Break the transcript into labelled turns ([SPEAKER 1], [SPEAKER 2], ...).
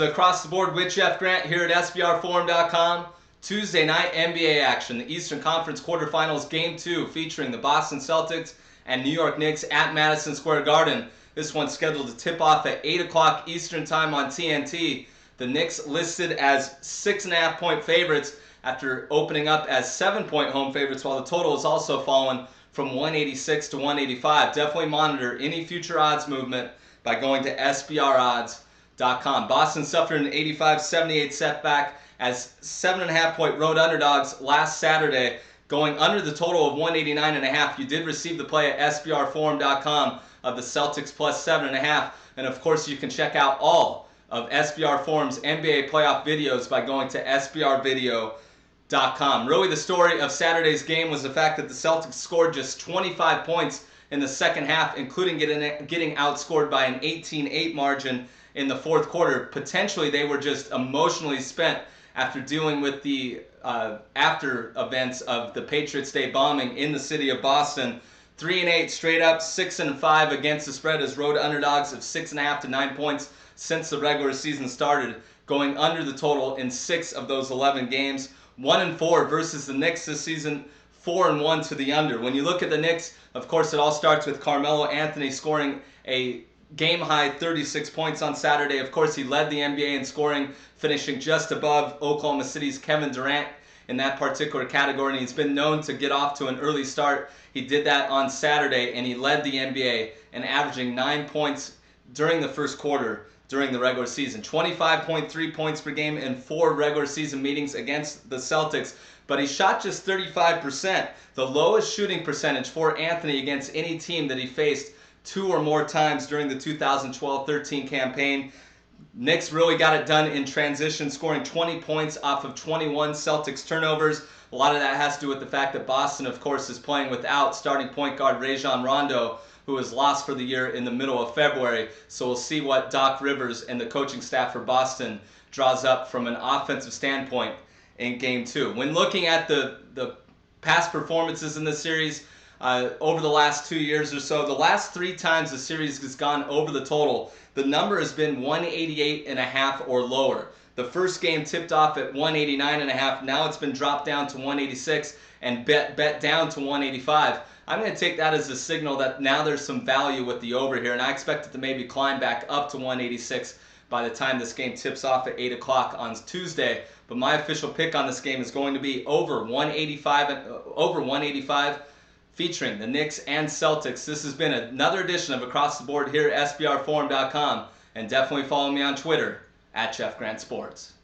[SPEAKER 1] Across the board with Jeff Grant here at SBRforum.com. Tuesday night NBA action. The Eastern Conference quarterfinals game 2 featuring the Boston Celtics and New York Knicks at Madison Square Garden. This one's scheduled to tip off at 8 o'clock Eastern time on TNT. The Knicks listed as 6.5-point favorites after opening up as 7-point home favorites, while the total has also fallen from 186 to 185. Definitely monitor any future odds movement by going to SBRodds.com. Boston suffered an 85-78 setback as 7.5-point road underdogs last Saturday, going under the total of 189.5. You did receive the play at SBRforum.com of the Celtics plus 7.5. And of course, you can check out all of SBR Forum's NBA playoff videos by going to SBRvideo.com. Really, the story of Saturday's game was the fact that the Celtics scored just 25 points in the second half, including getting outscored by an 18-8 margin in the fourth quarter. Potentially, they were just emotionally spent after dealing with the after events of the Patriots Day bombing in the city of Boston. 3-8 straight up, 6-5 against the spread as road underdogs of 6.5 to 9 points since the regular season started, going under the total in 6 of those 11 games. 1-4 versus the Knicks this season, 4-1 to the under. When you look at the Knicks, of course, it all starts with Carmelo Anthony scoring a game-high 36 points on Saturday. Of course, he led the NBA in scoring, finishing just above Oklahoma City's Kevin Durant in that particular category, and he's been known to get off to an early start. He did that on Saturday, and he led the NBA in averaging 9 points during the first quarter during the regular season. 25.3 points per game in 4 regular season meetings against the Celtics, but he shot just 35%, the lowest shooting percentage for Anthony against any team that he faced 2 or more times during the 2012-13 campaign. Knicks really got it done in transition, scoring 20 points off of 21 Celtics turnovers. A lot of that has to do with the fact that Boston, of course, is playing without starting point guard Rajon Rondo, who was lost for the year in the middle of February. So we'll see what Doc Rivers and the coaching staff for Boston draws up from an offensive standpoint in Game 2. When looking at the past performances in this series over the last 2 years or so, the last 3 times the series has gone over the total, the number has been 188.5 or lower. The first game tipped off at 189.5. Now it's been dropped down to 186 and bet down to 185. I'm going to take that as a signal that now there's some value with the over here, and I expect it to maybe climb back up to 186 by the time this game tips off at 8 o'clock on Tuesday. But my official pick on this game is going to be over 185, featuring the Knicks and Celtics. This has been another edition of Across the Board here at SBRforum.com, and definitely follow me on Twitter at Jeff Grant Sports.